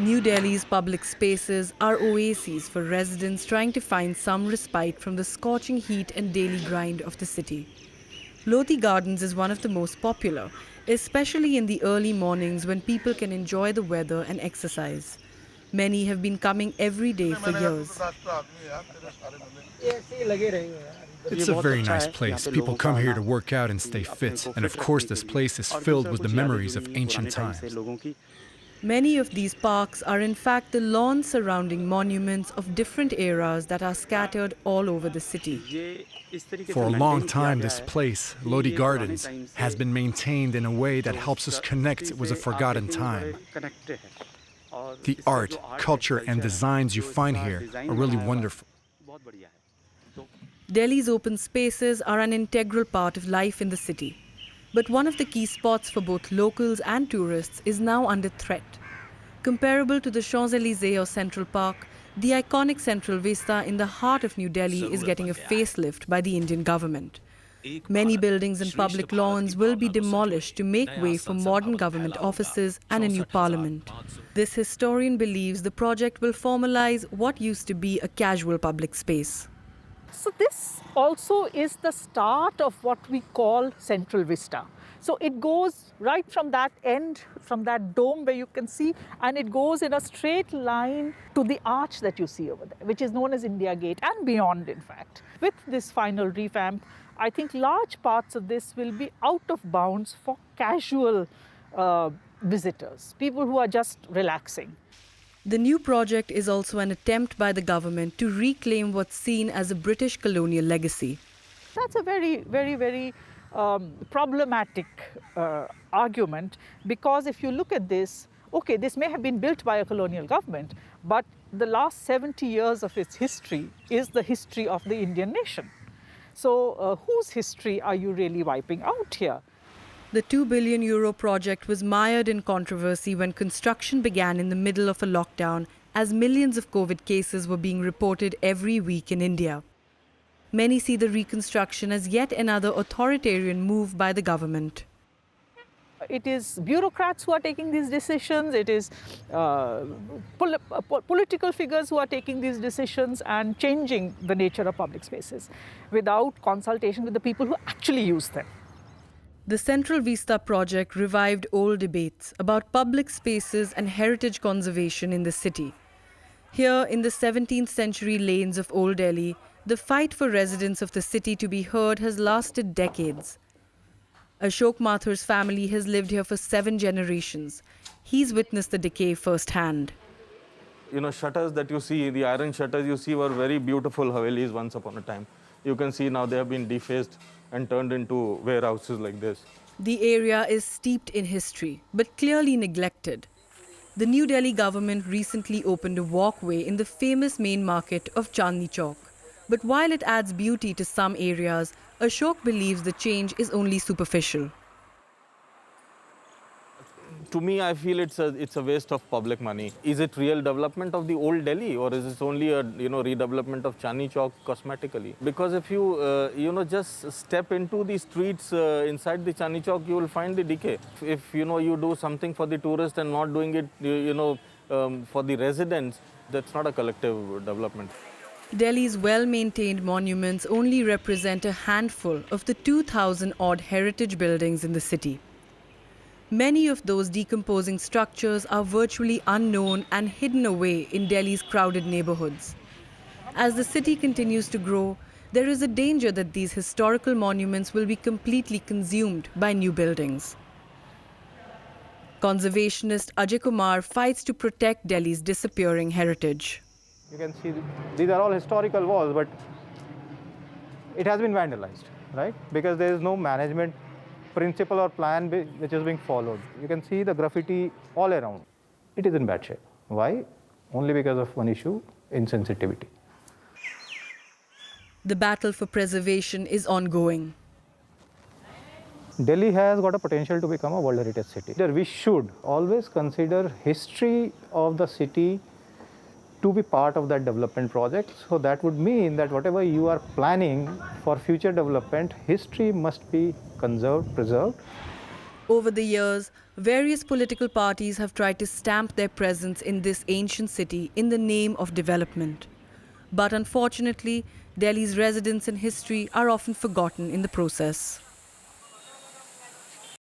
New Delhi's public spaces are oases for residents trying to find some respite from the scorching heat and daily grind of the city. Loti Gardens is one of the most popular, especially in the early mornings when people can enjoy the weather and exercise. Many have been coming every day for years. It's a very nice place. People come here to work out and stay fit. And of course, this place is filled with the memories of ancient times. Many of these parks are in fact the lawns surrounding monuments of different eras that are scattered all over the city. For a long time, this place, Lodi Gardens, has been maintained in a way that helps us connect with a forgotten time. The art, culture, and designs you find here are really wonderful. Delhi's open spaces are an integral part of life in the city. But one of the key spots for both locals and tourists is now under threat. Comparable to the Champs-Élysées or Central Park, the iconic Central Vista in the heart of New Delhi is getting a facelift by the Indian government. Many buildings and public lawns will be demolished to make way for modern government offices and a new parliament. This historian believes the project will formalize what used to be a casual public space. So this also is the start of what we call Central Vista. So it goes right from that end, from that dome where you can see, and it goes in a straight line to the arch that you see over there, which is known as India Gate and beyond, in fact. With this final revamp, I think large parts of this will be out of bounds for casual visitors, people who are just relaxing. The new project is also an attempt by the government to reclaim what's seen as a British colonial legacy. That's a very problematic argument, because if you look at this, okay, this may have been built by a colonial government, but the last 70 years of its history is the history of the Indian nation. So whose history are you really wiping out here? The €2 billion project was mired in controversy when construction began in the middle of a lockdown, as millions of COVID cases were being reported every week in India. Many see the reconstruction as yet another authoritarian move by the government. It is bureaucrats who are taking these decisions, it is political figures who are taking these decisions and changing the nature of public spaces without consultation with the people who actually use them. The Central Vista project revived old debates about public spaces and heritage conservation in the city. Here, in the 17th century lanes of Old Delhi, the fight for residents of the city to be heard has lasted decades. Ashok Mathur's family has lived here for 7 generations. He's witnessed the decay firsthand. You know, shutters that you see, the iron shutters you see were very beautiful Havelis once upon a time. You can see now they have been defaced and turned into warehouses like this. The area is steeped in history, but clearly neglected. The New Delhi government recently opened a walkway in the famous main market of Chandni Chowk. But while it adds beauty to some areas, Ashok believes the change is only superficial. To me, I feel it's a waste of public money. Is it real development of the old Delhi, or is it only a redevelopment of Chandni Chowk cosmetically? Because if you just step into the streets inside the Chandni Chowk, you will find the decay. If you do something for the tourist and not doing it for the residents, that's not a collective development. Delhi's well-maintained monuments only represent a handful of the 2,000-odd heritage buildings in the city. Many of those decomposing structures are virtually unknown and hidden away in Delhi's crowded neighborhoods. As the city continues to grow, there is a danger that these historical monuments will be completely consumed by new buildings. Conservationist Ajay Kumar fights to protect Delhi's disappearing heritage. You can see these are all historical walls, but it has been vandalized, right? Because there is no management principle or plan which is being followed. You can see the graffiti all around. It is in bad shape. Why? Only because of one issue, insensitivity. The battle for preservation is ongoing. Delhi has got a potential to become a World Heritage City. We should always consider history of the city to be part of that development project. So that would mean that whatever you are planning for future development, history must be conserved, preserved. Over the years, various political parties have tried to stamp their presence in this ancient city in the name of development. But unfortunately, Delhi's residents and history are often forgotten in the process.